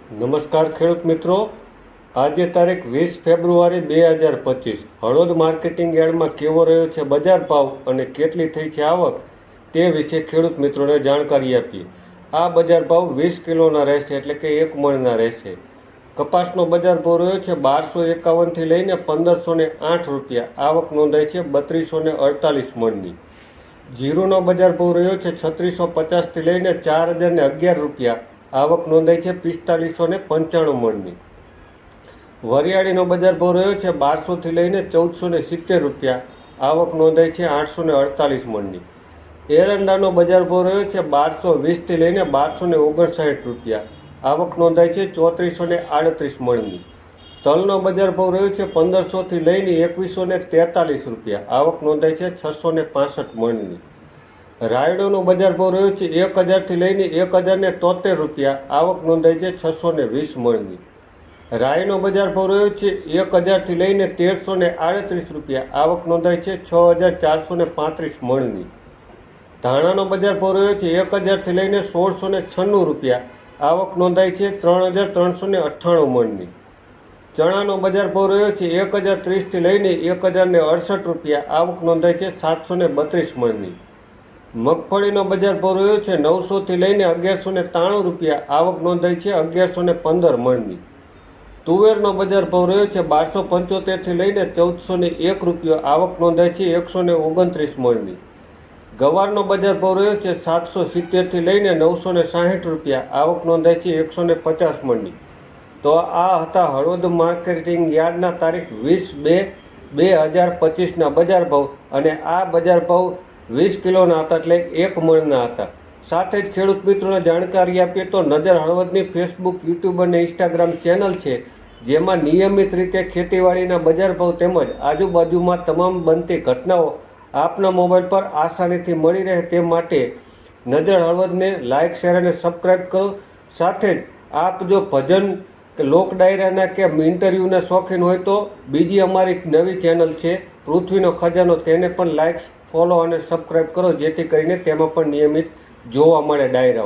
નમસ્કાર ખેડૂત મિત્રો, આજે તારીખ 20 ફેબ્રુઆરી 2025 હળવદ માર્કેટિંગ યાર્ડમાં કેવો રહ્યો છે બજાર ભાવ અને કેટલી થઈ છે આવક તે વિશે ખેડૂત મિત્રોને જાણકારી આપીએ. આ બજાર ભાવ 20 કિલોના રહેશે, એટલે કે 1 મણના રહેશે. કપાસનો બજાર ભાવ રહ્યો છે 1251થી લઈને 1508 રૂપિયા. આવક નોંધાઈ છે 3248 મણની. જીરુનો બજાર ભાવ રહ્યો છે 3650થી લઈને 4011 રૂપિયા. આવક નોંધાઈ છે 4595 મણની. વરિયાળીનો બજાર ભાવ રહ્યો છે 1200થી લઈને 1470 રૂપિયા. આવક નોંધાઈ છે 848 મણની. એરંડાનો બજાર ભાવ રહ્યો છે 1220થી લઈને 1259 રૂપિયા. આવક નોંધાઈ છે 3438 મણની. તલનો બજાર ભાવ રહ્યો છે 1500થી લઈને 2143 રૂપિયા. આવક નોંધાઈ છે 665 મણની. રાયડોનો બજાર ભાવ રહ્યો છે 1000થી લઈને 1073 રૂપિયા. આવક નોંધાઈ છે 620 મણની. રાઈનો બજાર ભાવ રહ્યો છે 1000થી લઈને 1338 રૂપિયા. આવક નોંધાઈ છે 6435 મણની. ધાણાનો બજાર ભાવ રહ્યો છે 1000થી લઈને 1696 રૂપિયા. આવક નોંધાઈ છે 3398 મણની. ચણાનો બજાર ભાવ રહ્યો છે 1030થી લઈને 1068 રૂપિયા. આવક નોંધાઈ છે 732 મણની. મગફળીનો બજાર ભાવ રહ્યો છે 900થી લઈને 1193 રૂપિયા. આવક નોંધાઈ છે 1115 મણની. તુવેરનો બજાર ભાવ રહ્યો છે 1275થી લઈને 1401 રૂપિયા. આવક નોંધાઈ છે 129 મણની. ગવારનો બજાર ભાવ રહ્યો છે 770થી લઈને 960 રૂપિયા. આવક નોંધાઈ છે 150 મણની. તો આ હતા હળવદ માર્કેટિંગ યાર્ડના તારીખ 20/2/2025ના બજાર ભાવ, અને આ બજાર ભાવ 20 કિલોના હતા, એટલે 1 મણના હતા. સાથે જ ખેડૂત મિત્રોને જાણકારી આપીએ તો નજર હળવદની ફેસબુક, યુટ્યુબ અને ઇન્સ્ટાગ્રામ ચેનલ છે, જેમાં નિયમિત રીતે ખેતીવાડીના બજાર ભાવ તેમજ આજુબાજુમાં તમામ બનતી ઘટનાઓ આપના મોબાઈલ પર આસાનીથી મળી રહે તે માટે નજર હળવદને લાઇક, શેર અને સબસ્ક્રાઈબ કરો. સાથે જ આપ જો ભજન કે લોક ડાયરાના કે ઇન્ટરવ્યૂના શોખીન હોય તો બીજી અમારી નવી ચેનલ છે પૃથ્વીનો ખજાનો, તેને પણ લાઇક, ફોલો અને સબસ્ક્રાઈબ કરો, જેથી કરીને તેમાં પણ નિયમિત જોવા મળે ડાયરાઓ.